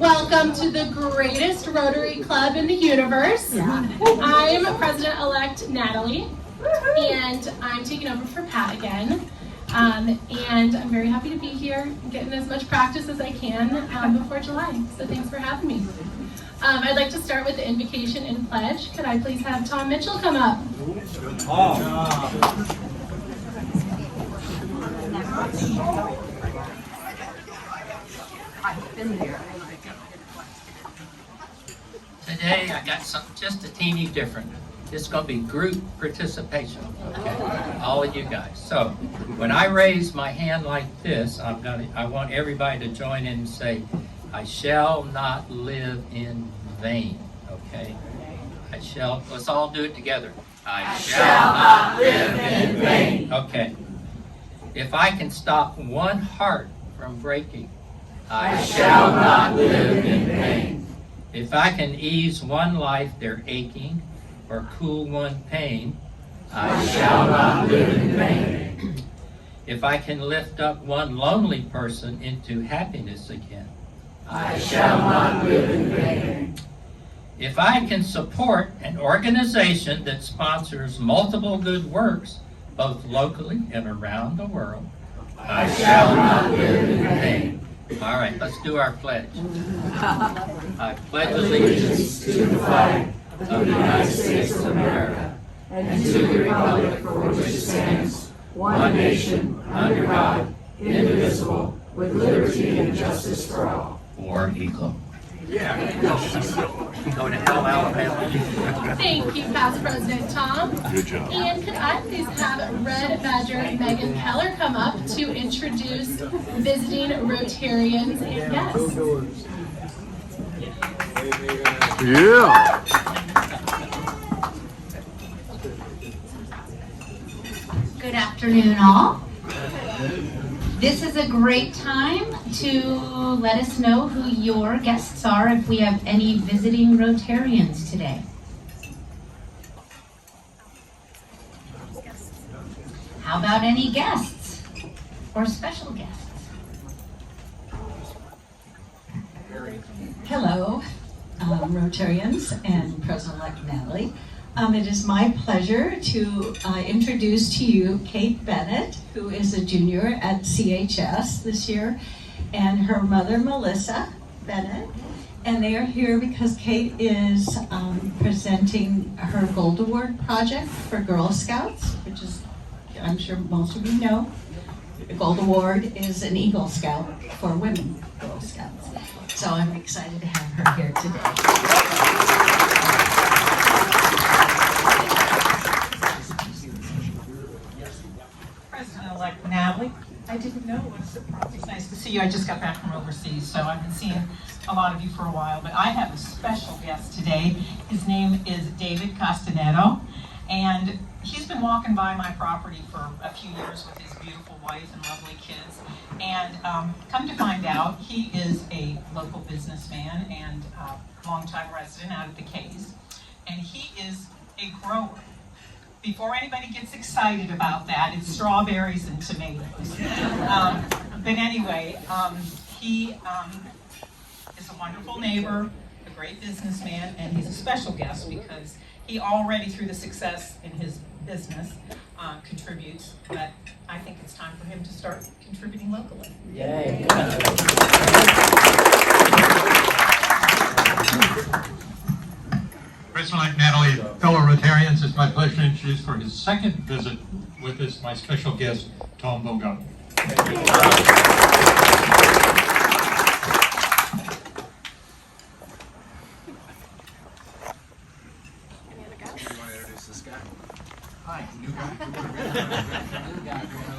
Welcome to the greatest Rotary Club in the universe. I'm President-elect Natalie, and I'm taking over for Pat again. And I'm very happy to be here, getting as much practice as I can before July. So thanks for having me. I'd like to start with the invocation and pledge. Could I please have Tom Mitchell come up? I've been there. Today I got something just a teeny different. It's going to be group participation, okay? All of you guys. So when I raise my hand like this, I want everybody to join in and say, I shall not live in vain, okay? Let's all do it together. I shall not live in vain. Okay. If I can stop one heart from breaking, I shall not live in vain. If I can ease one life their aching, or cool one pain, I shall not live in vain. If I can lift up one lonely person into happiness again, I shall not live in vain. If I can support an organization that sponsors multiple good works, both locally and around the world, I shall not live in vain. All right, let's do our pledge. I pledge allegiance to the flag of the United States of America and to the republic for which it stands, one nation, under God, indivisible, with liberty and justice for all. War equal. Yeah. Go to hell, Alabama. Thank you, Past President Tom. Good job. And could I please have Red Badger Megan Keller come up to introduce visiting Rotarians and guests? Yeah. Good afternoon, all. This is a great time to let us know who your guests are if we have any visiting Rotarians today. How about any guests or special guests? Hello, Rotarians and President-elect Natalie. It is my pleasure to introduce to you Kate Bennet, who is a junior at CHS this year, and her mother, Melissa Bennet. And they are here because Kate is presenting her Gold Award project for Girl Scouts, which is, I'm sure most of you know, the Gold Award is an Eagle Scout for women Girl Scouts. So I'm excited to have her here today. President-elect Natalie, I didn't know it was It's nice to see you. I just got back from overseas, so I've been seeing a lot of you for a while. But I have a special guest today. His name is David Coronado, and he's been walking by my property for a few years with his beautiful wife and lovely kids. And come to find out, he is a local businessman and longtime resident out of the Cays, and he is a grower. Before anybody gets excited about that, it's strawberries and tomatoes. But anyway, he is a wonderful neighbor, a great businessman, and he's a special guest because he already, through the success in his business, contributes, but I think it's time for him to start contributing locally. Yay. President-elect Natalie, fellow Rotarians, it's my pleasure to introduce for his second visit with us my special guest, Tom Bogart. You want to introduce this guy? Hi.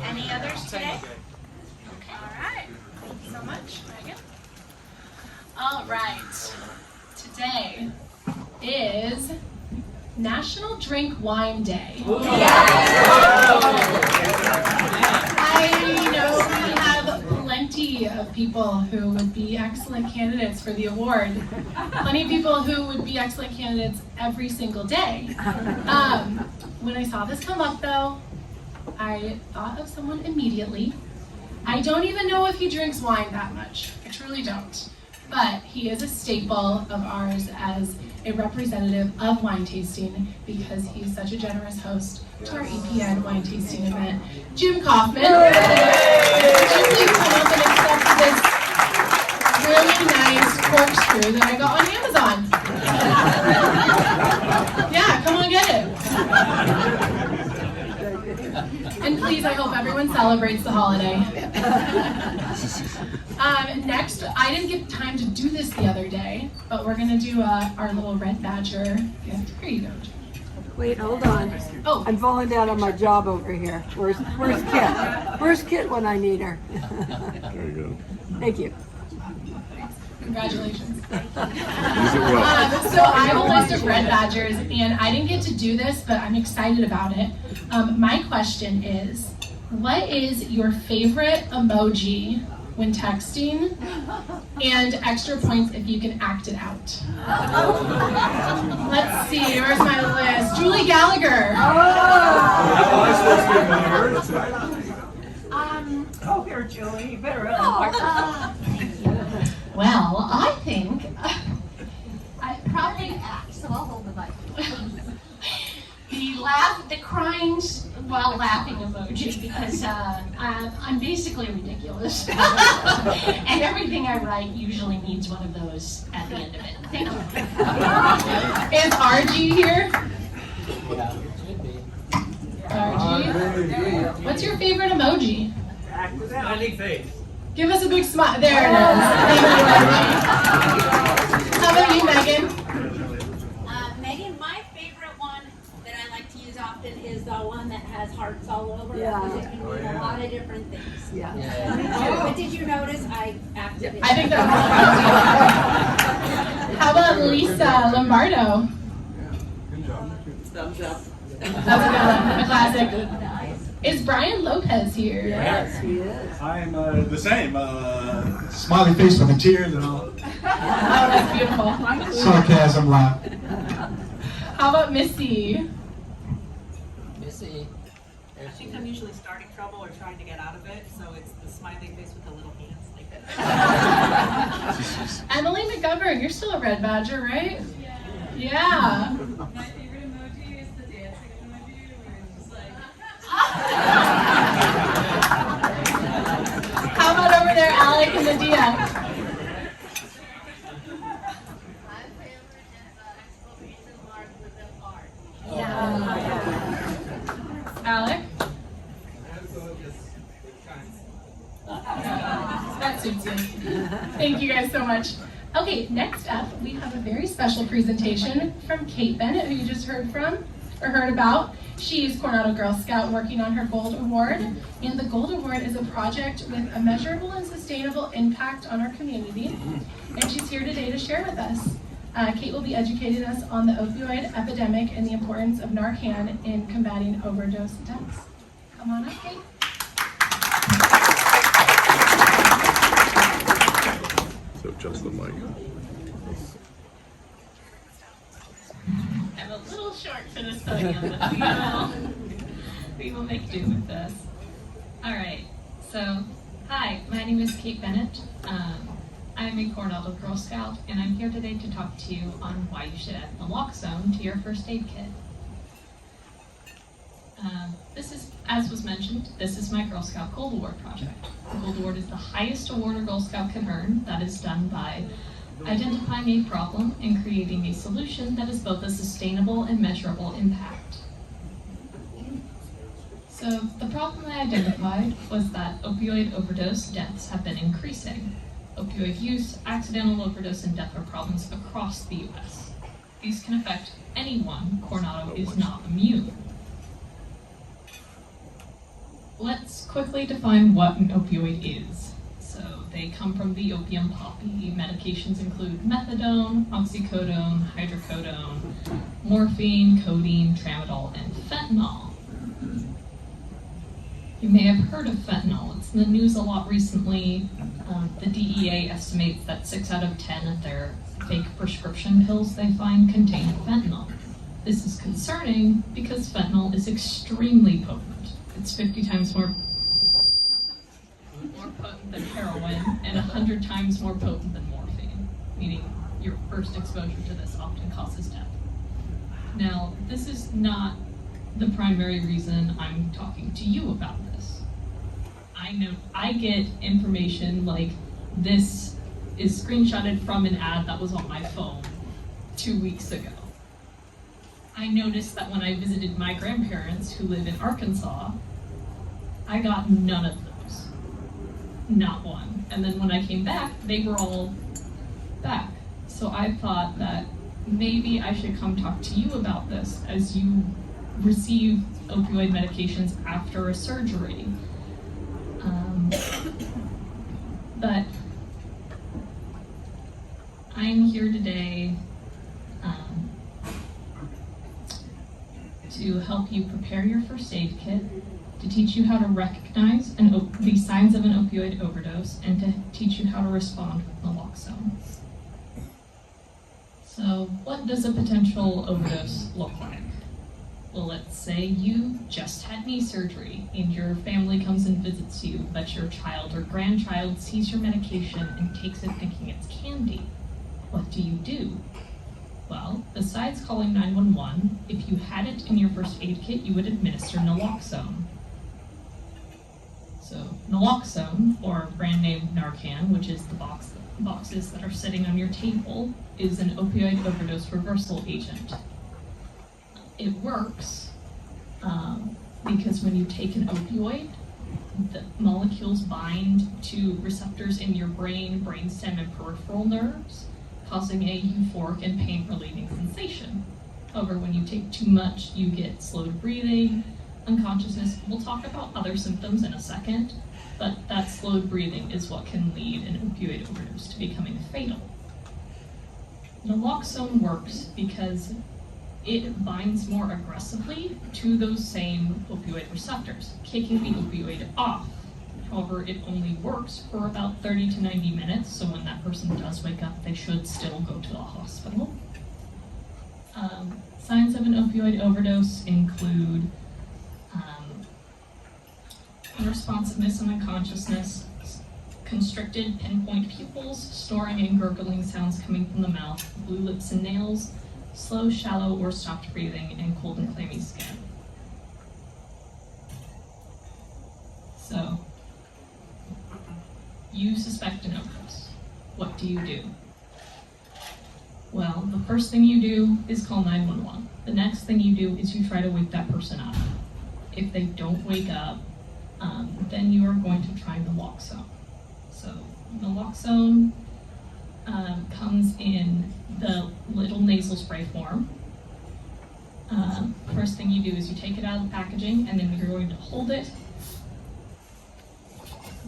Any others today? Okay. All right. Thank you so much, Megan. All right. Today is National Drink Wine Day. I know we have plenty of people who would be excellent candidates for the award. Plenty of people who would be excellent candidates every single day. When I saw this come up though, I thought of someone immediately. I don't even know if he drinks wine that much. I truly don't. but he is a staple of ours as a representative of wine tasting because he's such a generous host to our EPN wine tasting event. Jim Kaufman, would you please come up and accept this really nice corkscrew that I got on Amazon? Yeah, come on, get it. And please, I hope everyone celebrates the holiday. Next, I didn't get time to do this the other day, but we're gonna do our little red badger gift. Here you go. Wait, hold on. Oh, I'm falling down on my job over here. Where's Kit? Where's Kit when I need her? There you go. Thank you. congratulations. Use it well. So I have a list of red badgers, and I didn't get to do this, but I'm excited about it. My question is, what is your favorite emoji when texting, and extra points if you can act it out? Let's see, where's my list? Julie Gallagher. Oh, here, Julie, you better Well, I think I probably act, so I'll hold the mic. The crying while laughing emoji, because I'm basically ridiculous. And everything I write usually needs one of those at the end of it. Thank you. Is RG here? RG? What's your favorite emoji? Smiley face. Give us a big smile. There it is. Thank you, RG. How about you, Megan? Megan, my favorite one that I like to use often is the one that has hearts all over it. Yeah. Because it can mean a lot of different things. Yeah. But did you notice I acted it? I think that was How about Lisa Lombardo? Thumbs up. That's a good one. A classic. Is Brian Lopez here? Yes, he is. I'm the same. Smiley face with the tears and all. Oh, that's beautiful. Sarcasm laugh. How about Missy? Missy. I think I'm usually starting trouble or trying to get out of it, so it's the smiley face with the little hands like that. Emily McGovern, you're still a red badger, right? Yeah. My favorite emoji is the dancing emoji where it's just like... How about over there, Alec and Nadia? My favorite is the exclamation mark with the heart. Yeah. Alec? That suits you. Thank you guys so much. Okay, next up, we have a very special presentation from Kate Bennet, who you just heard about. She is Coronado Girl Scout working on her Gold Award, and the Gold Award is a project with a measurable and sustainable impact on our community, and she's here today to share with us. Kate will be educating us on the opioid epidemic and the importance of Narcan in combating overdose deaths. Come on up, Kate. So just the mic. I'm a little short for this podium, but we will make do with this. All right, so hi, my name is Kate Bennet. I'm a Coronado Girl Scout, and I'm here today to talk to you on why you should add naloxone to your first aid kit. This is, as was mentioned, this is my Girl Scout Gold Award project. The Gold Award is the highest award a Girl Scout can earn. That is done by identifying a problem and creating a solution that is both a sustainable and measurable impact. So the problem I identified was that opioid overdose deaths have been increasing. Opioid use, accidental overdose, and death are problems across the U.S. These can affect anyone. Coronado is not immune. Let's quickly define what an opioid is. So they come from the opium poppy. Medications include methadone, oxycodone, hydrocodone, morphine, codeine, tramadol, and fentanyl. You may have heard of fentanyl. It's in the news a lot recently. The DEA estimates that 6 out of 10 of their fake prescription pills they find contain fentanyl. This is concerning because fentanyl is extremely potent. It's 50 times more potent than heroin and 100 times more potent than morphine. meaning your first exposure to this often causes death. Now, this is not the primary reason I'm talking to you about this. I know I get information like this is screenshotted from an ad that was on my phone 2 weeks ago. I noticed that when I visited my grandparents who live in Arkansas, I got none of those. Not one. And then when I came back, they were all back. So I thought that maybe I should come talk to you about this as you receive opioid medications after a surgery. But I'm here today to help you prepare your first aid kit, to teach you how to recognize the signs of an opioid overdose, and to teach you how to respond with naloxone. So what does a potential overdose look like? Well, let's say you just had knee surgery and your family comes and visits you, but your child or grandchild sees your medication and takes it thinking it's candy. What do? Well, besides calling 911, if you had it in your first aid kit, you would administer naloxone. So naloxone, or brand name Narcan, which is the boxes that are sitting on your table, is an opioid overdose reversal agent. It works because when you take an opioid, the molecules bind to receptors in your brain, brainstem, and peripheral nerves, causing a euphoric and pain-relieving sensation. However, when you take too much, you get slowed breathing, unconsciousness. We'll talk about other symptoms in a second, but that slowed breathing is what can lead an opioid overdose to becoming fatal. Naloxone works because it binds more aggressively to those same opioid receptors, kicking the opioid off. However, it only works for about 30 to 90 minutes, so when that person does wake up, they should still go to the hospital. Signs of an opioid overdose include unresponsiveness and unconsciousness, constricted pinpoint pupils, snoring and gurgling sounds coming from the mouth, blue lips and nails, slow, shallow, or stopped breathing, and cold and clammy skin. So, you suspect an overdose. What do? Well, the first thing you do is call 911. The next thing you do is you try to wake that person up. If they don't wake up, then you are going to try naloxone. So naloxone comes in the little nasal spray form. First thing you do is you take it out of the packaging, and then you're going to hold it.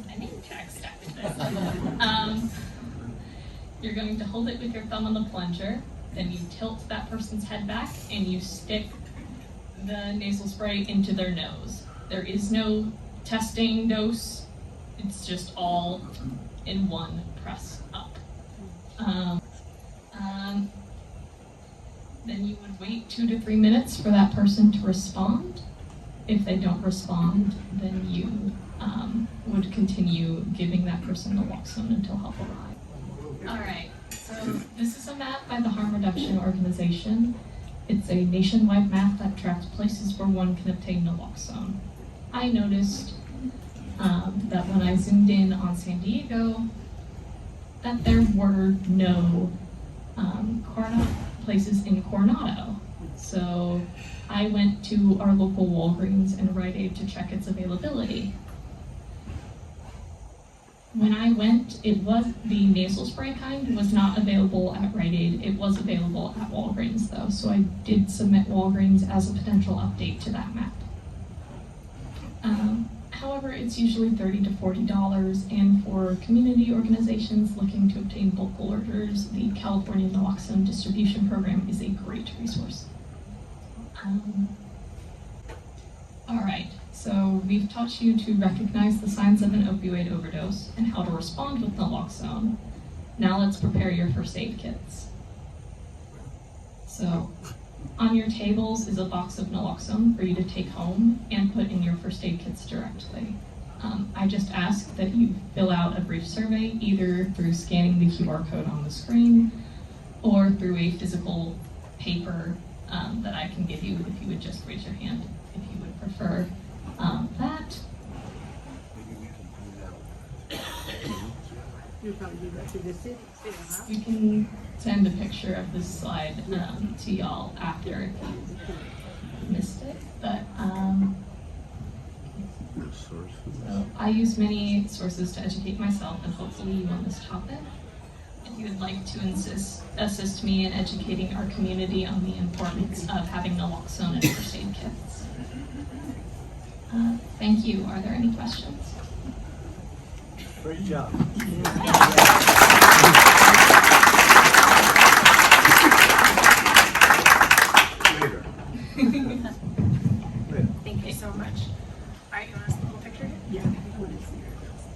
My name tag stuck with this. You're going to hold it with your thumb on the plunger, then you tilt that person's head back, and you stick the nasal spray into their nose. There is no testing dose, it's just all in one press up. Then you would wait 2 to 3 minutes for that person to respond. If they don't respond, then you would continue giving that person naloxone until help arrives. All right, so this is a map by the Harm Reduction Organization. It's a nationwide map that tracks places where one can obtain naloxone. I noticed that when I zoomed in on San Diego, that there were no places in Coronado. So I went to our local Walgreens and Rite Aid to check its availability. When I went, it was the nasal spray kind was not available at Rite Aid. It was available at Walgreens though, so I did submit Walgreens as a potential update to that map. However, it's usually $30 to $40, and for community organizations looking to obtain bulk orders, the California Naloxone Distribution Program is a great resource. All right, so we've taught you to recognize the signs of an opioid overdose and how to respond with naloxone. Now let's prepare your first aid kits. So on your tables is a box of naloxone for you to take home and put in your first aid kits directly. I just ask that you fill out a brief survey, either through scanning the QR code on the screen or through a physical paper that I can give you if you would just raise your hand if you would prefer that. You can send a picture of this slide to y'all after if you missed it, but so I use many sources to educate myself and hopefully you on this topic. If you would like to assist me in educating our community on the importance of having naloxone and first aid kits. Thank you. Are there any questions? Great job. Thank you so much. All right, you want us to take a picture? Yeah.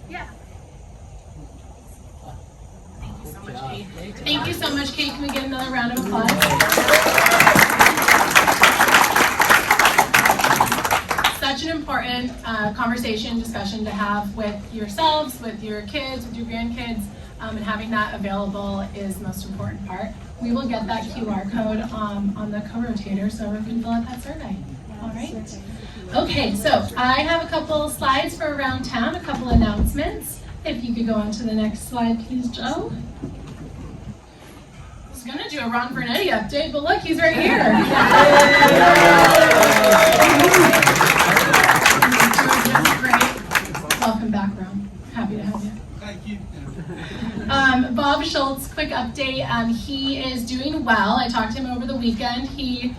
Yeah. Thank you so much, Kate. Thank you so much, Kate. Can we get another round of applause? Such an important conversation, discussion to have with yourselves, with your kids, with your grandkids, and having that available is the most important part. We will get that QR code on the co-rotator so everyone can fill out that survey. All right. Okay, so I have a couple slides for around town, a couple announcements. If you could go on to the next slide, please, Joe. I was going to do a Ron Vernetti update, but look, he's right here. Great. Welcome back, Ron. Happy to have you. Thank you. Bob Schultz, quick update. He is doing well. I talked to him over the weekend. He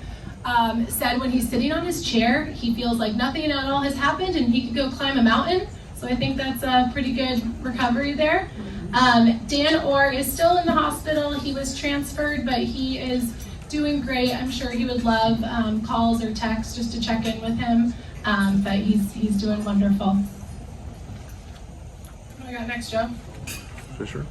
said when he's sitting on his chair, he feels like nothing at all has happened and he could go climb a mountain. So I think that's a pretty good recovery there. Dan Orr is still in the hospital. He was transferred, but he is doing great. I'm sure he would love calls or texts just to check in with him. But he's doing wonderful. What do I got next, Joe? Fisher.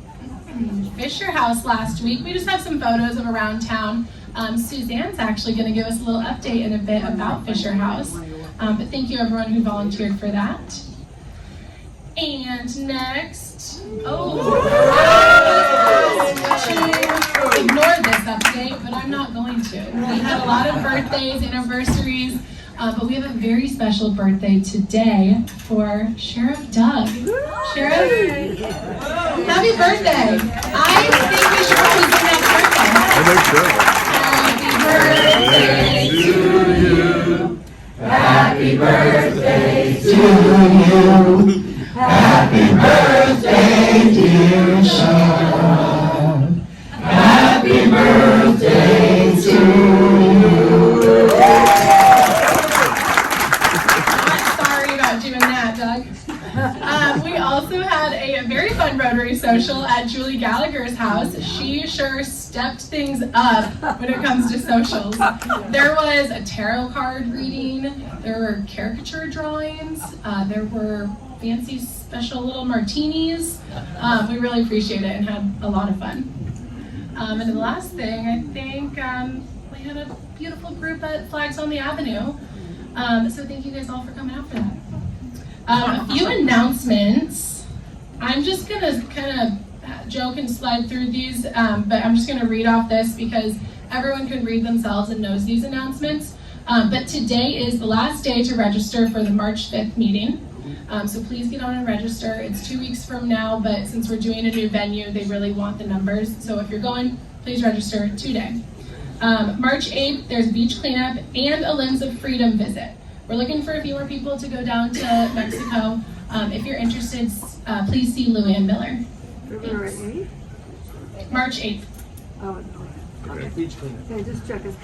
Fisher House last week. We just have some photos of around town. Suzanne's actually going to give us a little update in a bit about Fisher House. But thank you everyone who volunteered for that. And next, to ignore this update, but I'm not going to. We had a lot of birthdays, anniversaries, but we have a very special birthday today for Sheriff Doug. Sheriff, happy birthday. I think we should probably sing that birthday. I think so. Happy birthday to you. Happy birthday to you. Happy birthday, dear Sean. Happy birthday to you. I'm sorry about doing that, Doug. We also had a very fun Rotary Social at Julie Gallagher's house. She sure stepped things up when it comes to socials. There was a tarot card reading, there were caricature drawings, there were fancy special little martinis. We really appreciate it and had a lot of fun. And the last thing, I think we had a beautiful group at Flags on the Avenue. So thank you guys all for coming out for that. A few announcements. I'm just gonna kind of joke and slide through these, but I'm just gonna read off this because everyone can read themselves and knows these announcements. But today is the last day to register for the March 5th meeting. So please get on and register. It's 2 weeks from now, but since we're doing a new venue, they really want the numbers. So if you're going, please register today. March 8th, there's beach cleanup and a Limbs of Freedom visit. We're looking for a few more people to go down to Mexico. If you're interested, please see Luann Miller. February 8th? March 8th. Oh, no. Okay. Beach cleanup. Okay, just checking.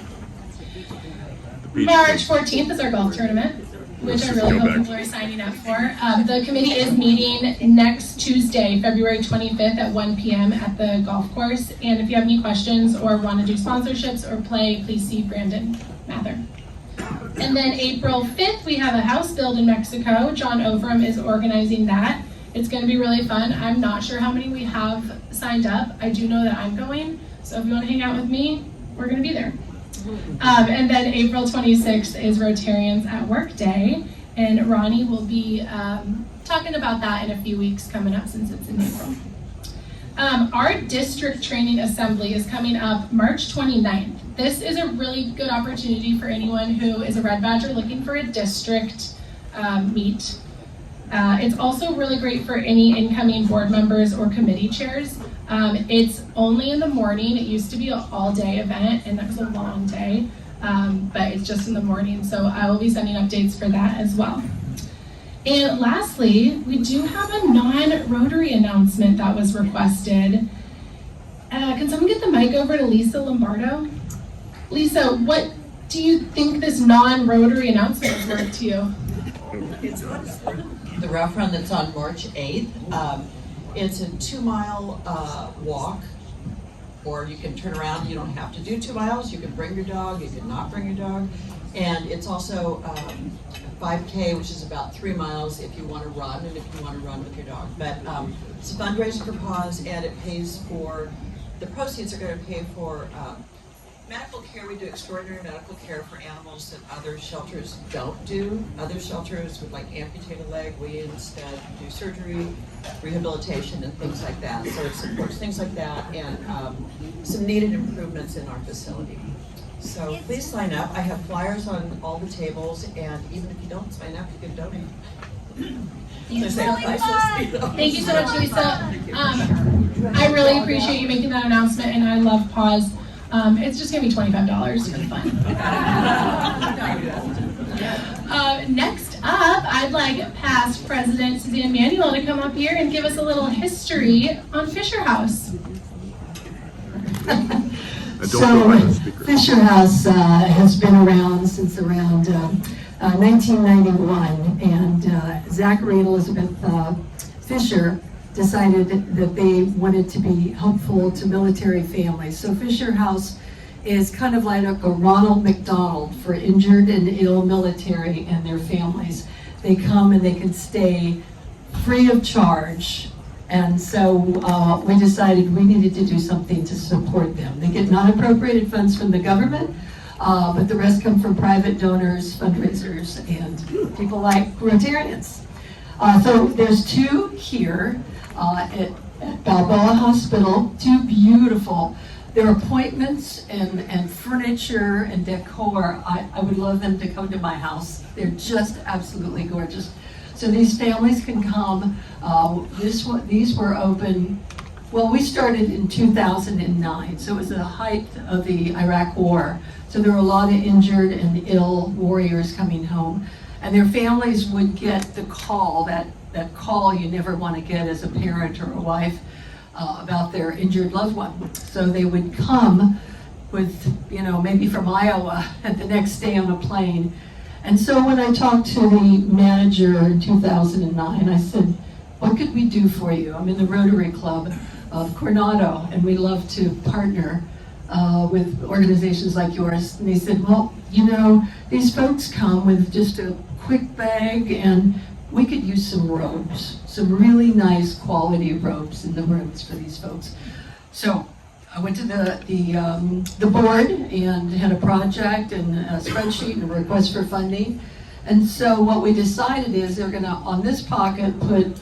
March 14th is our golf tournament, which I really hope people are signing up for. The committee is meeting next Tuesday, February 25th at 1 p.m. at the golf course. And if you have any questions or want to do sponsorships or play, please see Brandon Mather. And then April 5th, we have a house build in Mexico. John Ovrum is organizing that. It's going to be really fun. I'm not sure how many we have signed up. I do know that I'm going. So if you want to hang out with me, we're going to be there. And then April 26th is Rotarians at Work Day, and Roni will be talking about that in a few weeks coming up since it's in April. Our district training assembly is coming up March 29th. This is a really good opportunity for anyone who is a Red Badger looking for a district meet. It's also really great for any incoming board members or committee chairs. It's only in the morning. It used to be an all-day event, and that was a long day, but it's just in the morning, so I will be sending updates for that as well. And lastly, we do have a non-Rotary announcement that was requested. Can someone get the mic over to Lisa Lombardo? Lisa, what do you think this non-Rotary announcement is worth to you? The rough run that's on March 8th. It's a 2-mile walk, or you can turn around. You don't have to do 2 miles. You can bring your dog, you can not bring your dog. And it's also 5K, which is about 3 miles if you want to run and if you want to run with your dog. But it's a fundraiser for PAWS, and it pays for, the proceeds are going to pay for medical care. We do extraordinary medical care for animals that other shelters don't do. Other shelters would like amputate a leg. We instead do surgery, rehabilitation, and things like that. So it supports things like that and some needed improvements in our facility. So please sign up. I have flyers on all the tables, and even if you don't sign up, you can donate. Thank you so much, Lisa. I really appreciate you making that announcement, and I love PAWS. It's just gonna be $25 for the fun. Next up, I'd like past President Suzanne Manuel to come up here and give us a little history on Fisher House. So, Fisher House has been around since around 1991, and Zachary and Elizabeth Fisher decided that they wanted to be helpful to military families. So Fisher House is kind of like a Ronald McDonald for injured and ill military and their families. They come and they can stay free of charge. And so we decided we needed to do something to support them. They get non-appropriated funds from the government, but the rest come from private donors, fundraisers, and people like Rotarians. So there's 2 here at Balboa Hospital, 2 beautiful. Their appointments and furniture and decor, I would love them to come to my house. They're just absolutely gorgeous. So these families can come. These were open, well, we started in 2009, so it was the height of the Iraq War. So there were a lot of injured and ill warriors coming home. And their families would get the call, that call you never want to get as a parent or a wife, about their injured loved one. So they would come with, maybe from Iowa, and the next day on a plane. And so when I talked to the manager in 2009, I said, what could we do for you? I'm in the Rotary Club of Coronado, and we love to partner with organizations like yours. And they said, well, these folks come with just a quick bag, and we could use some robes, some really nice quality robes in the rooms for these folks. So I went to the board and had a project and a spreadsheet and a request for funding. And so what we decided is they're gonna, on this pocket, put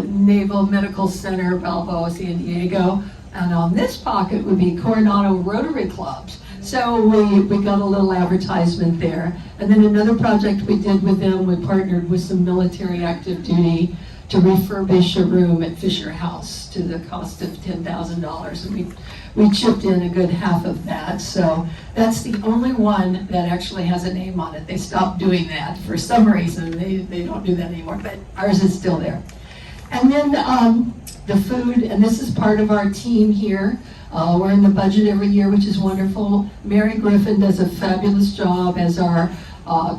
Naval Medical Center, Balboa, San Diego, and on this pocket would be Coronado Rotary Clubs. So we got a little advertisement there. And then another project we did with them, we partnered with some military active duty to refurbish a room at Fisher House to the cost of $10,000. And we chipped in a good half of that. So that's the only one that actually has a name on it. They stopped doing that for some reason. They don't do that anymore, but ours is still there. And then the food, and this is part of our team here. We're in the budget every year, which is wonderful. Mary Griffin does a fabulous job as our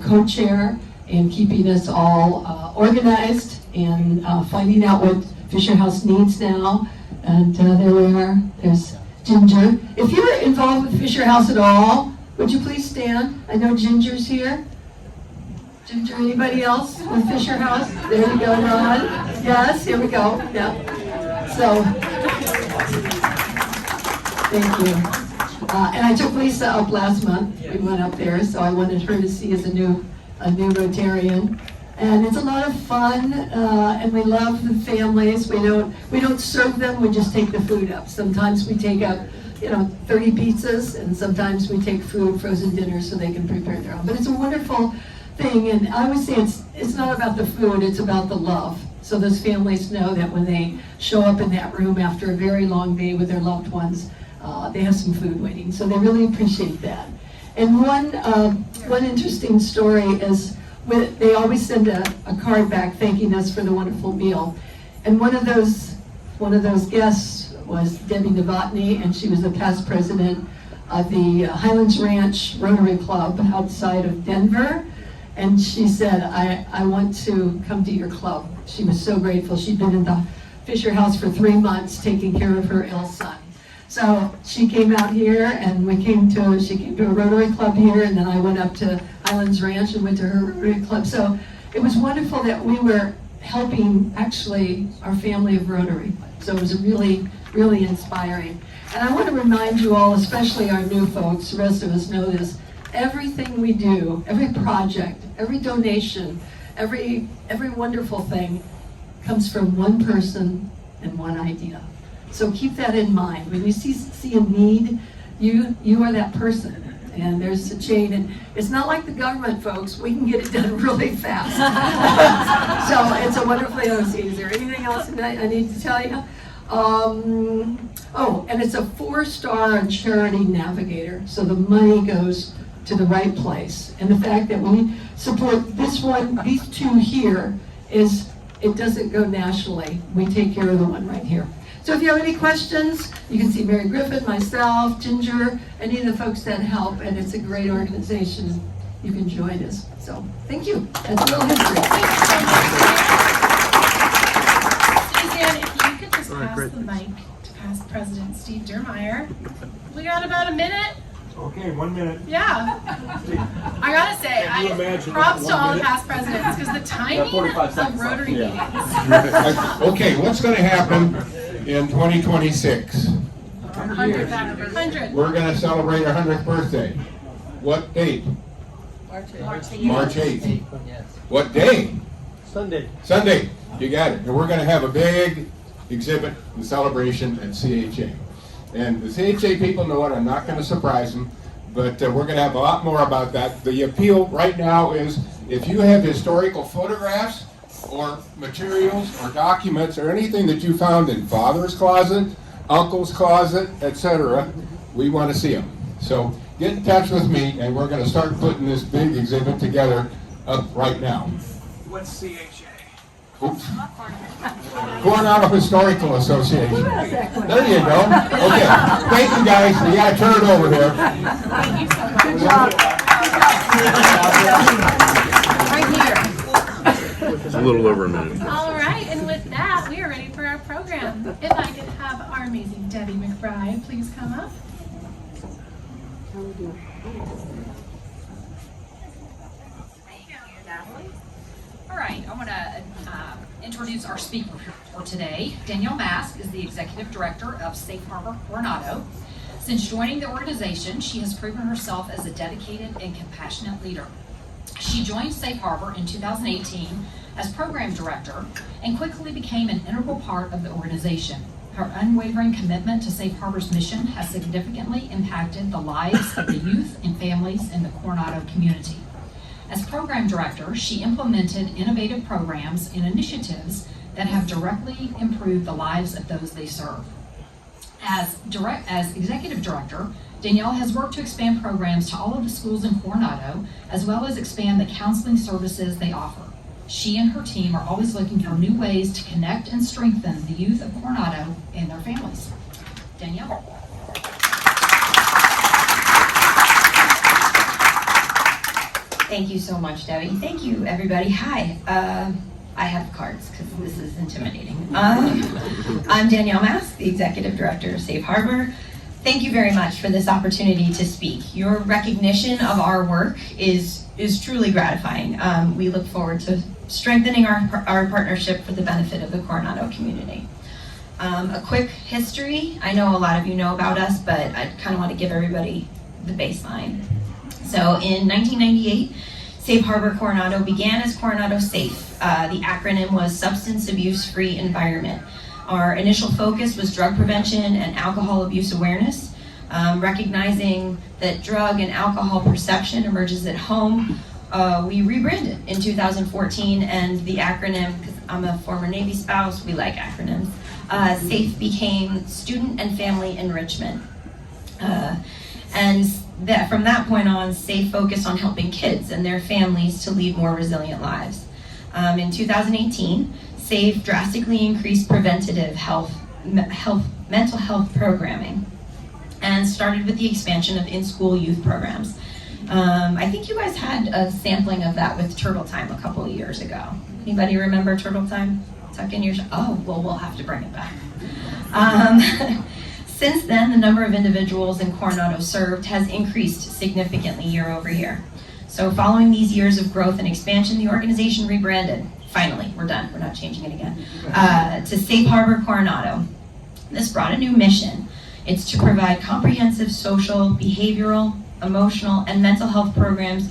co-chair in keeping us all organized and finding out what Fisher House needs now. And there we are. There's Ginger. If you're involved with Fisher House at all, would you please stand? I know Ginger's here. Ginger, anybody else with Fisher House? There you go, Ron. Yes, here we go. Yeah. So, thank you. And I took Lisa up last month. We went up there, so I wanted her to see as a new Rotarian. And it's a lot of fun, and we love the families. We don't serve them, we just take the food up. Sometimes we take up 30 pizzas, and sometimes we take food, frozen dinners, so they can prepare their own. But it's a wonderful thing, and I always say it's not about the food, it's about the love. So those families know that when they show up in that room after a very long day with their loved ones, they have some food waiting. So they really appreciate that. And one interesting story is they always send a card back thanking us for the wonderful meal. And one of those guests was Debbie Novotny, and she was the past president of the Highlands Ranch Rotary Club outside of Denver. And she said, I want to come to your club. She was so grateful. She'd been in the Fisher house for 3 months taking care of her ill son. So she came out here, and she came to a Rotary Club here, and then I went up to Highlands Ranch and went to her Rotary Club. So it was wonderful that we were helping actually our family of Rotary. So it was really, really inspiring. And I want to remind you all, especially our new folks, the rest of us know this, everything we do, every project, every donation, every wonderful thing comes from one person and one idea. So keep that in mind. When you see a need, you are that person. And there's a chain, and it's not like the government, folks. We can get it done really fast. So it's a wonderful thing. Is there anything else I need to tell you? And it's a 4-star on Charity Navigator, so the money goes to the right place. And the fact that we support these two here, it doesn't go nationally. We take care of the one right here. So if you have any questions, you can see Mary Griffin, myself, Ginger, any of the folks that help, and it's a great organization. You can join us. So thank you. That's a little history. Suzanne, if you could just pass the mic to past President Steve Dermeyer. We got about a minute. Okay, 1 minute. Yeah. I gotta say, props to all the past presidents, because the timing of Rotary meetings. Okay, what's going to happen in 2026? 100. We're going to celebrate our 100th birthday. What date? March 8th. What day? Sunday. You got it. And we're going to have a big exhibit and celebration at CHA. And the CHA people know it. I'm not going to surprise them, but we're going to have a lot more about that. The appeal right now is if you have historical photographs or materials or documents or anything that you found in father's closet, uncle's closet, etc., we want to see them. So get in touch with me, and we're going to start putting this big exhibit together up right now. What's CHA? Oops. Coronado Historical Association. There you go. Okay. Thank you, guys. We got to turn it over here. Thank you so much. Good job. Right here. It's a little over a minute. All right, and with that, we are ready for our program. If I could have our amazing Debbie McBride please come up. All right, I want to introduce our speaker for today. Danielle Maske is the Executive Director of Safe Harbor Coronado. Since joining the organization, she has proven herself as a dedicated and compassionate leader. She joined Safe Harbor in 2018 as Program Director and quickly became an integral part of the organization. Her unwavering commitment to Safe Harbor's mission has significantly impacted the lives of the youth and families in the Coronado community. As Program Director, she implemented innovative programs and initiatives that have directly improved the lives of those they serve. As Executive Director, Danielle has worked to expand programs to all of the schools in Coronado, as well as expand the counseling services they offer. She and her team are always looking for new ways to connect and strengthen the youth of Coronado and their families. Danielle. Thank you so much, Debbie. Thank you, everybody. Hi. I have cards because this is intimidating. I'm Danielle Maske, the Executive Director of Safe Harbor. Thank you very much for this opportunity to speak. Your recognition of our work is truly gratifying. We look forward to strengthening our partnership for the benefit of the Coronado community. A quick history. I know a lot of you know about us, but I kind of want to give everybody the baseline. So in 1998, Safe Harbor Coronado began as Coronado Safe. The acronym was Substance Abuse Free Environment. Our initial focus was drug prevention and alcohol abuse awareness, recognizing that drug and alcohol perception emerges at home. We rebranded in 2014, and the acronym, because I'm a former Navy spouse, we like acronyms, SAFE became Student and Family Enrichment. And from that point on, SAFE focused on helping kids and their families to lead more resilient lives. In 2018, SAFE drastically increased preventative mental health programming, and started with the expansion of in-school youth programs. I think you guys had a sampling of that with Turtle Time a couple of years ago. Anybody remember Turtle Time? Tuck in your, oh, well, we'll have to bring it back. Since then, the number of individuals in Coronado served has increased significantly year over year. So following these years of growth and expansion, the organization rebranded. Finally, we're done, we're not changing it again, to Safe Harbor Coronado. This brought a new mission. It's to provide comprehensive social, behavioral, emotional, and mental health programs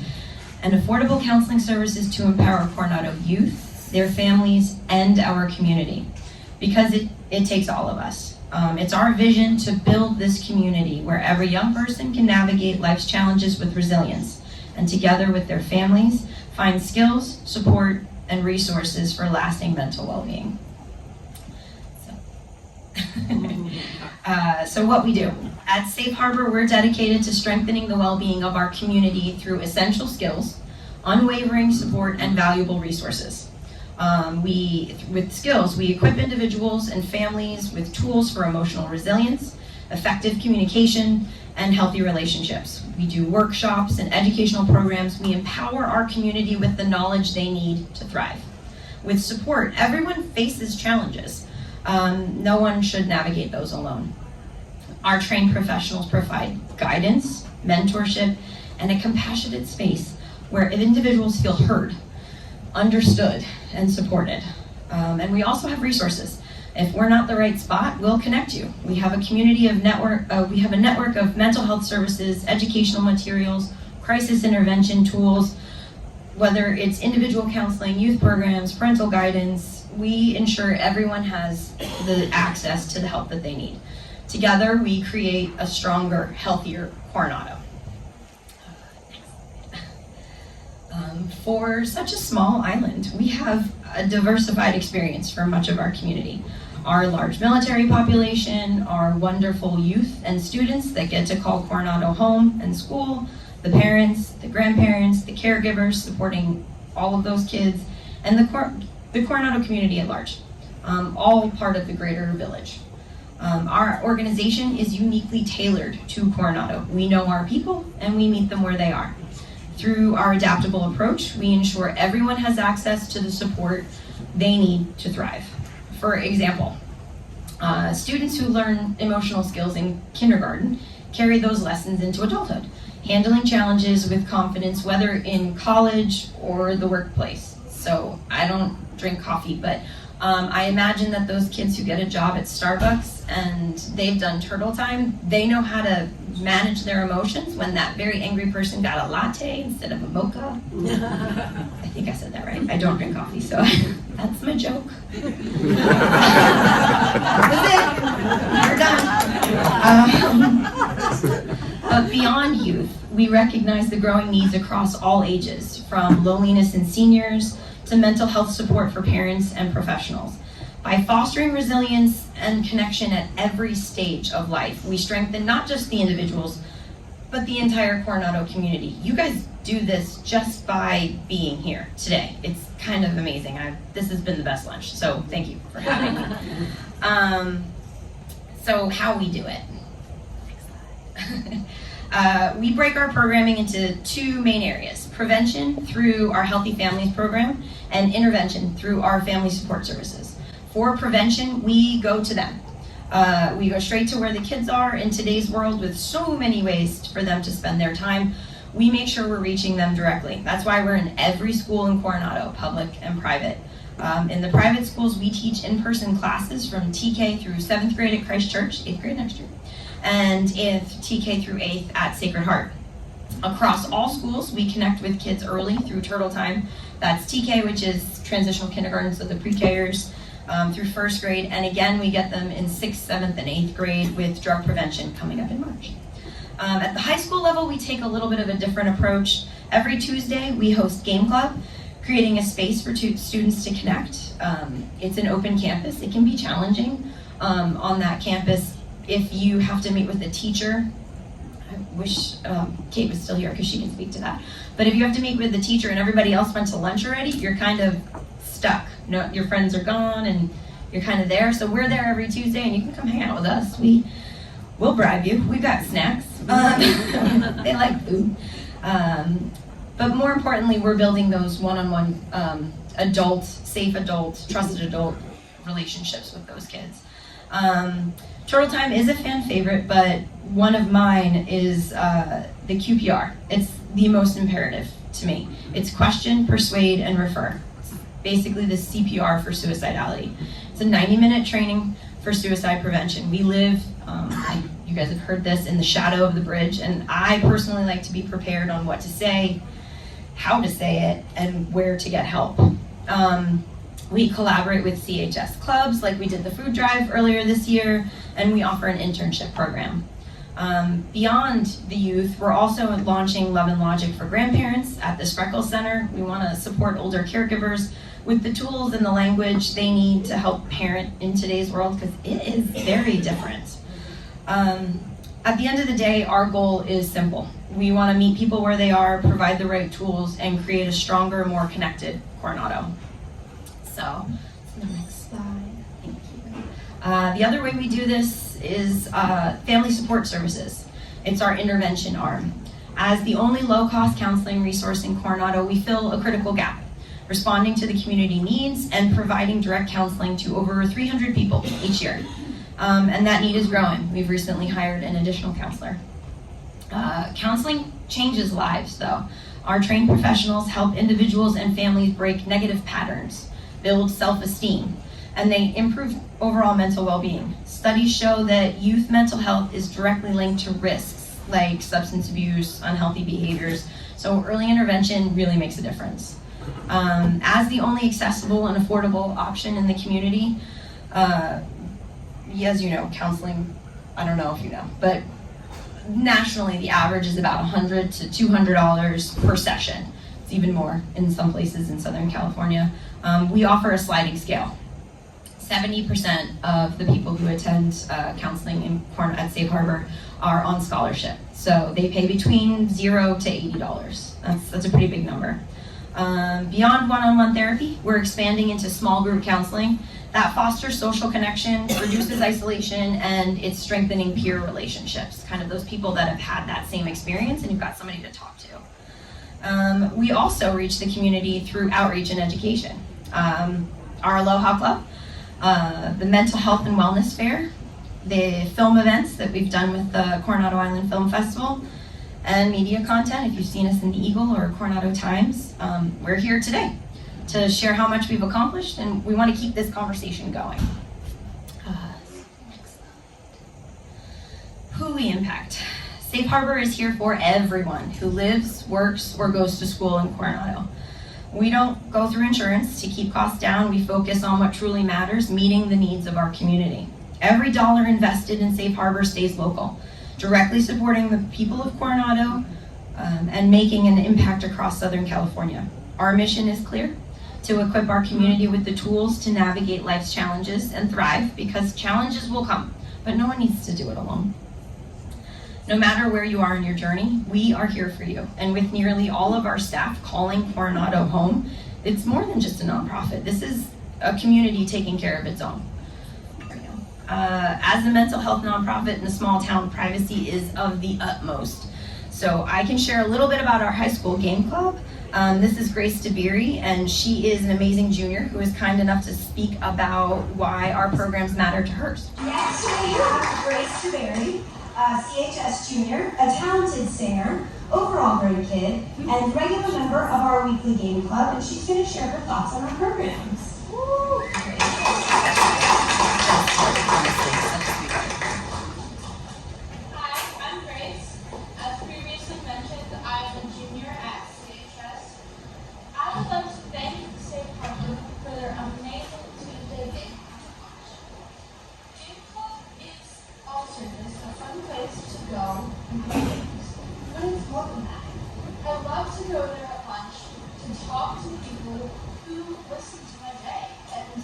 and affordable counseling services to empower Coronado youth, their families, and our community. Because it takes all of us. It's our vision to build this community where every young person can navigate life's challenges with resilience, and together with their families, find skills, support, and resources for lasting mental well-being. So what we do. At Safe Harbor, we're dedicated to strengthening the well-being of our community through essential skills, unwavering support, and valuable resources. With skills, we equip individuals and families with tools for emotional resilience, effective communication, and healthy relationships. We do workshops and educational programs. We empower our community with the knowledge they need to thrive. With support, everyone faces challenges. No one should navigate those alone. Our trained professionals provide guidance, mentorship, and a compassionate space where individuals feel heard, understood, and supported. And we also have resources. If we're not the right spot, we'll connect you. We have a community of we have a network of mental health services, educational materials, crisis intervention tools, whether it's individual counseling, youth programs, parental guidance. We ensure everyone has the access to the help that they need. Together, we create a stronger, healthier Coronado. For such a small island, we have a diversified experience for much of our community. Our large military population, our wonderful youth and students that get to call Coronado home and school, the parents, the grandparents, the caregivers supporting all of those kids, and the Coronado community at large, all part of the greater village. Our organization is uniquely tailored to Coronado. We know our people and we meet them where they are. Through our adaptable approach, we ensure everyone has access to the support they need to thrive. For example, students who learn emotional skills in kindergarten carry those lessons into adulthood, handling challenges with confidence, whether in college or the workplace. So I don't drink coffee, but I imagine that those kids who get a job at Starbucks and they've done Turtle Time, they know how to manage their emotions when that very angry person got a latte instead of a mocha. I think I said that right. I don't drink coffee, so that's my joke. That's it. We're done. But beyond youth, we recognize the growing needs across all ages, from loneliness in seniors to mental health support for parents and professionals. By fostering resilience and connection at every stage of life, we strengthen not just the individuals, but the entire Coronado community. You guys do this just by being here today. It's kind of amazing. This has been the best lunch, so thank you for having me. So how we do it. We break our programming into two main areas: prevention through our Healthy Families program and intervention through our family support services. For prevention, we go to them. We go straight to where the kids are in today's world with so many ways for them to spend their time. We make sure we're reaching them directly. That's why we're in every school in Coronado, public and private. In the private schools, we teach in-person classes from TK through 7th grade at Christ Church, 8th grade next year, and TK through 8th at Sacred Heart. Across all schools, we connect with kids early through Turtle Time. That's TK, which is transitional kindergarten, so the pre-Kers, through first grade. And again, we get them in 6th, 7th, and 8th grade with drug prevention coming up in March. At the high school level, we take a little bit of a different approach. Every Tuesday, we host Game Club, creating a space for students to connect. It's an open campus. It can be challenging on that campus if you have to meet with a teacher. I wish Kate was still here because she can speak to that. But if you have to meet with the teacher and everybody else went to lunch already, you're kind of stuck. No, your friends are gone and you're kind of there. So we're there every Tuesday and you can come hang out with us. We'll bribe you. We've got snacks. They like food. But more importantly, we're building those one-on-one safe adult, trusted adult relationships with those kids. Turtle Time is a fan favorite, but one of mine is the QPR. It's the most imperative to me. It's question, persuade, and refer. It's basically the CPR for suicidality. It's a 90-minute training for suicide prevention. We live, you guys have heard this, in the shadow of the bridge, and I personally like to be prepared on what to say, how to say it, and where to get help. We collaborate with CHS clubs, like we did the food drive earlier this year, and we offer an internship program. Beyond the youth, we're also launching Love and Logic for grandparents at the Freckles Center. We want to support older caregivers with the tools and the language they need to help parent in today's world, because it is very different. At the end of the day, our goal is simple. We want to meet people where they are, provide the right tools, and create a stronger, more connected Coronado. So, the next slide, thank you. The other way we do this is family support services. It's our intervention arm. As the only low-cost counseling resource in Coronado, we fill a critical gap, responding to the community needs and providing direct counseling to over 300 people each year. And that need is growing. We've recently hired an additional counselor. Counseling changes lives, though. Our trained professionals help individuals and families break negative patterns, build self-esteem, and they improve overall mental well-being. Studies show that youth mental health is directly linked to risks like substance abuse, unhealthy behaviors, so early intervention really makes a difference. As the only accessible and affordable option in the community, as you know, counseling, I don't know if you know, but nationally the average is about $100 to $200 per session. It's even more in some places in Southern California. We offer a sliding scale. 70% of the people who attend counseling at Safe Harbor are on scholarship. So they pay between $0 to $80. That's a pretty big number. Beyond one-on-one therapy, we're expanding into small group counseling. That fosters social connection, reduces isolation, and it's strengthening peer relationships. Kind of those people that have had that same experience and you've got somebody to talk to. We also reach the community through outreach and education. Our Aloha Club, the Mental Health and Wellness Fair, the film events that we've done with the Coronado Island Film Festival, and media content. If you've seen us in the Eagle or Coronado Times, we're here today to share how much we've accomplished, and we want to keep this conversation going. Who we impact. Safe Harbor is here for everyone who lives, works, or goes to school in Coronado. We don't go through insurance to keep costs down. We focus on what truly matters, meeting the needs of our community. Every dollar invested in Safe Harbor stays local, directly supporting the people of Coronado and making an impact across Southern California. Our mission is clear: to equip our community with the tools to navigate life's challenges and thrive, because challenges will come, but no one needs to do it alone. No matter where you are in your journey, we are here for you. And with nearly all of our staff calling Coronado home, it's more than just a nonprofit. This is a community taking care of its own. As a mental health nonprofit in a small town, privacy is of the utmost. So I can share a little bit about our high school game club. This is Grace DeBeery, and she is an amazing junior who is kind enough to speak about why our programs matter to hers. Next we have Grace DeBeery, CHS junior, a talented singer, overall great kid, and regular member of our weekly game club, and she's going to share her thoughts on our programs. Hi, I'm Grace. As previously mentioned, I go and play games. But it's more than that. I love to go there at lunch to talk to the people who listen to my day and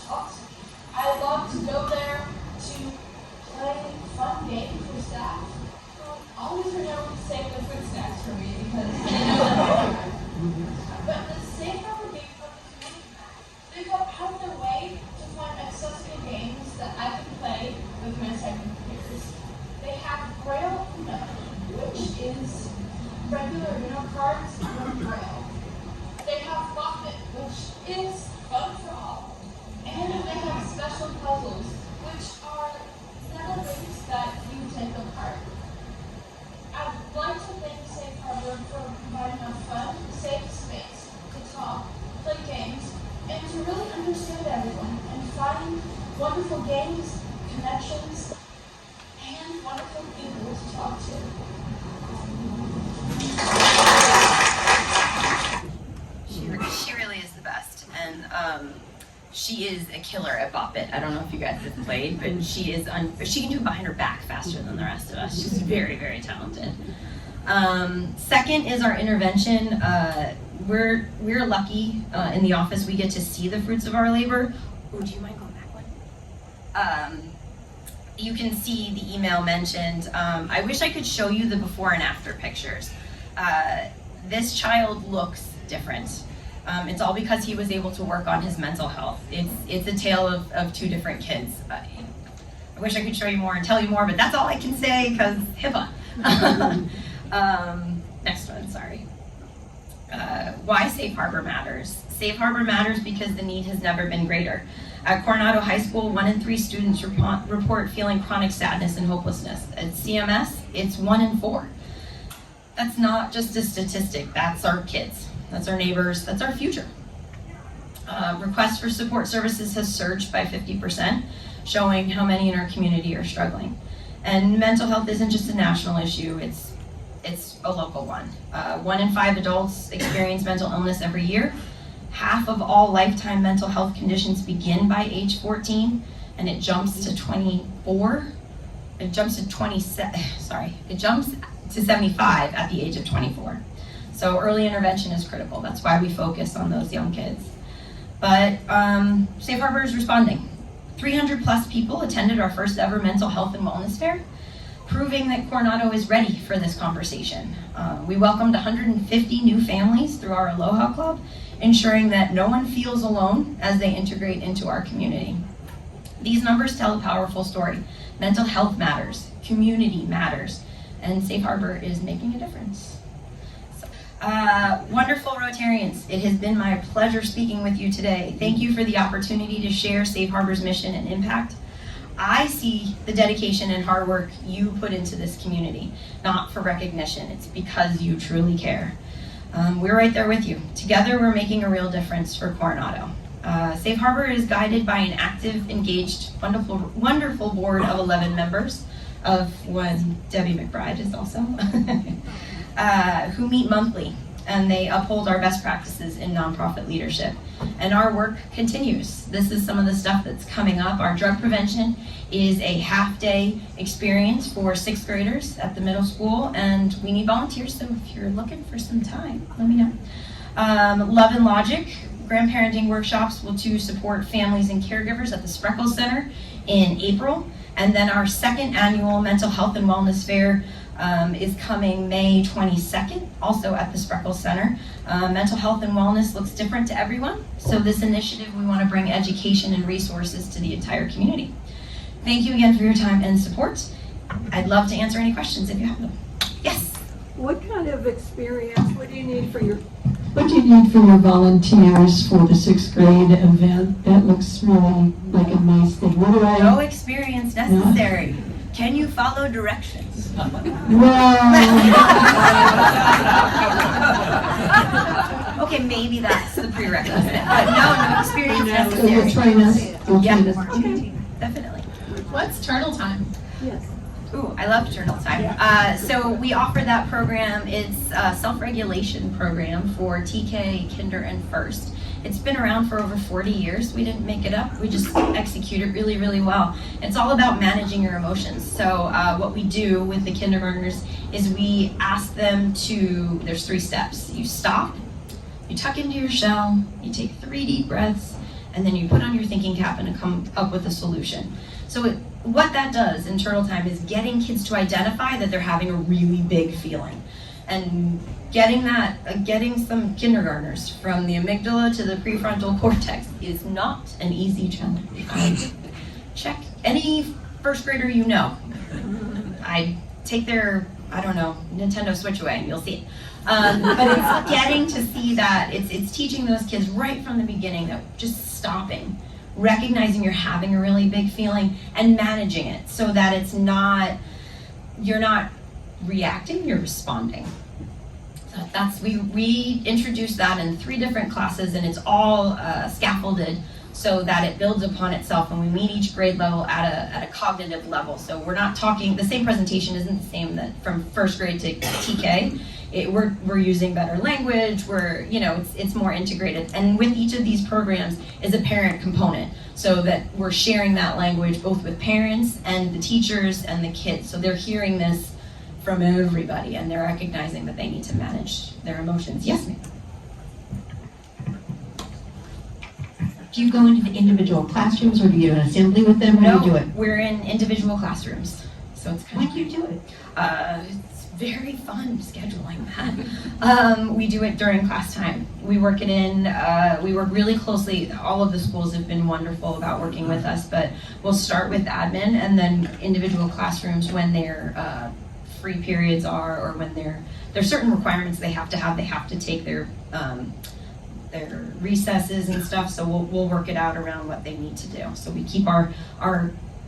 talk to me. I love to go there to play fun games with staff. Always remember to save the food snacks for me because they know that. But the Safe Harbor Game Club is more than that. They go out of their way to find accessible games that I can play with my second graders. They have Braille Uno, which is regular Uno cards with Braille. They have Buffet, which is fun for all. And they have special puzzles, which are metal rings that you take apart. I'd like to thank Safe Harbor for providing a fun, safe space to talk, play games, and to really understand everyone and find wonderful games, connections, and wonderful people to talk to. She really is the best, and she is a killer at Bop It. I don't know if you guys have played, but she can do it behind her back faster than the rest of us. She's very, very talented. Second is our intervention. We're lucky in the office. We get to see the fruits of our labor. Oh, do you mind going back one? You can see the email mentioned. I wish I could show you the before and after pictures. This child looks different. It's all because he was able to work on his mental health. It's a tale of two different kids. I wish I could show you more and tell you more, but that's all I can say because HIPAA. Next one, sorry. Why Safe Harbor matters. Safe Harbor matters because the need has never been greater. At Coronado High School, 1 in 3 students report feeling chronic sadness and hopelessness. At CMS, it's 1 in 4. That's not just a statistic, that's our kids. That's our neighbors, that's our future. Requests for support services has surged by 50%, showing how many in our community are struggling. And mental health isn't just a national issue, it's a local one. 1 in 5 adults experience mental illness every year. Half of all lifetime mental health conditions begin by age 14, and it jumps to 24. It jumps to 75 at the age of 24. So early intervention is critical. That's why we focus on those young kids. But Safe Harbor is responding. 300 plus people attended our first ever mental health and wellness fair, proving that Coronado is ready for this conversation. We welcomed 150 new families through our Aloha Club, ensuring that no one feels alone as they integrate into our community. These numbers tell a powerful story. Mental health matters, community matters, and Safe Harbor is making a difference. Wonderful Rotarians, it has been my pleasure speaking with you today. Thank you for the opportunity to share Safe Harbor's mission and impact. I see the dedication and hard work you put into this community, not for recognition, it's because you truly care. We're right there with you. Together we're making a real difference for Coronado. Safe Harbor is guided by an active, engaged, wonderful board of 11 members, of one Debbie McBride is also, who meet monthly, and they uphold our best practices in nonprofit leadership. And our work continues. This is some of the stuff that's coming up. Our drug prevention is a half-day experience for 6th graders at the middle school, and we need volunteers, so if you're looking for some time, let me know. Love and Logic, grandparenting workshops will to support families and caregivers at the Spreckles Center in April. And then our 2nd annual Mental Health and Wellness Fair is coming May 22nd, also at the Spreckles Center. Mental health and wellness looks different to everyone, so this initiative, we want to bring education and resources to the entire community. Thank you again for your time and support. I'd love to answer any questions if you have them. Yes? What kind of experience, what do you need for your volunteers for the 6th grade event? That looks really like a nice thing. What do I? No experience necessary. No? Can you follow directions? Okay, maybe that's the prerequisite, but no experience necessary. You'll train us. Okay, definitely. What's turtle time? Yes. Ooh, I love turtle time. So we offer that program. It's a self-regulation program for TK, Kinder, and First. It's been around for over 40 years. We didn't make it up. We just execute it really, really well. It's all about managing your emotions. So what we do with the kindergartners is we ask them to, there's 3 steps. You stop, you tuck into your shell, you take 3 deep breaths, and then you put on your thinking cap and come up with a solution. So what that does in turtle time is getting kids to identify that they're having a really big feeling. And getting some kindergartners from the amygdala to the prefrontal cortex is not an easy challenge. Check any first grader you know. I take their, I don't know, Nintendo Switch away and you'll see it. But it's getting to see that, it's teaching those kids right from the beginning that just stopping, recognizing you're having a really big feeling and managing it so that it's not, you're not reacting, you're responding. So that's, we introduced that in 3 different classes, and it's all scaffolded so that it builds upon itself, and we meet each grade level at a cognitive level. So we're not talking, the same presentation isn't the same that from first grade to TK. We're using better language, it's more integrated. And with each of these programs is a parent component, so that we're sharing that language both with parents and the teachers and the kids. So they're hearing this from everybody and they're recognizing that they need to manage their emotions. Yes, ma'am. Do you go into the individual classrooms or do you do an assembly with them? How do you do it? We're in individual classrooms. So it's kind of. Why do you do it? It's very fun scheduling that. We do it during class time. We work it in, we work really closely. All of the schools have been wonderful about working with us, but we'll start with admin and then individual classrooms when their free periods are, or when there's certain requirements they have to take their recesses and stuff, so we'll work it out around what they need to do. So we keep our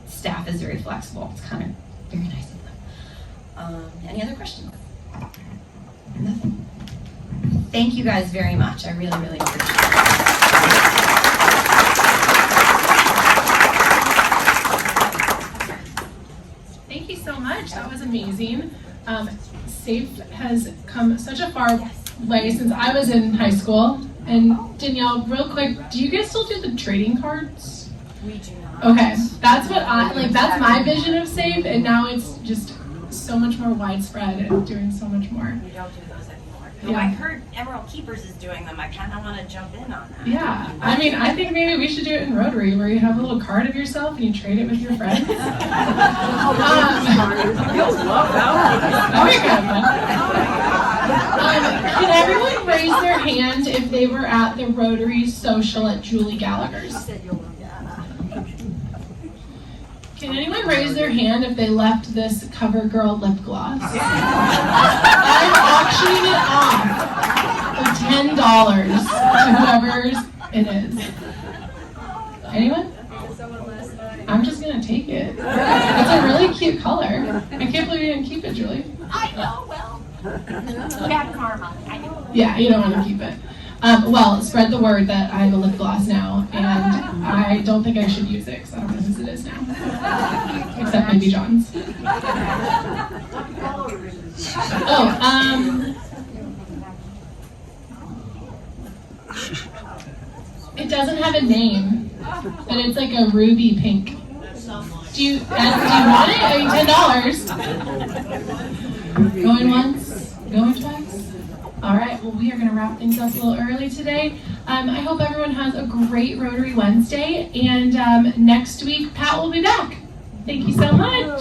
staff is very flexible. It's kind of very nice of them. Any other questions? Nothing? Thank you guys very much. I really, really appreciate it. Thank you so much. That was amazing. SAFE has come such a far way since I was in high school. And Danielle, real quick, do you guys still do the trading cards? We do not. Okay, that's what that's my vision of SAFE, and now it's just so much more widespread and doing so much more. We don't do those anymore. Yeah. I heard Emerald Keepers is doing them. I kind of want to jump in on that. Yeah, I mean, I think maybe we should do it in Rotary, where you have a little card of yourself and you trade it with your friends. You'll love Can everyone raise their hand if they were at the Rotary Social at Julie Gallagher's? Can anyone raise their hand if they left this CoverGirl lip gloss? I'm auctioning it off for $10 to whoever it is. Anyone? I'm just gonna take it. It's a really cute color. I can't believe you didn't keep it, Julie. I know, well. Bad karma. I know. Yeah, you don't want to keep it. Well, spread the word that I have a lip gloss now, and I don't think I should use it because I don't know whose it is now. Except maybe John's. It doesn't have a name, but it's like a ruby pink. Do you want it? I mean, $10. Going once, going twice. All right, well, we are going to wrap things up a little early today. I hope everyone has a great Rotary Wednesday, and next week, Pat will be back. Thank you so much.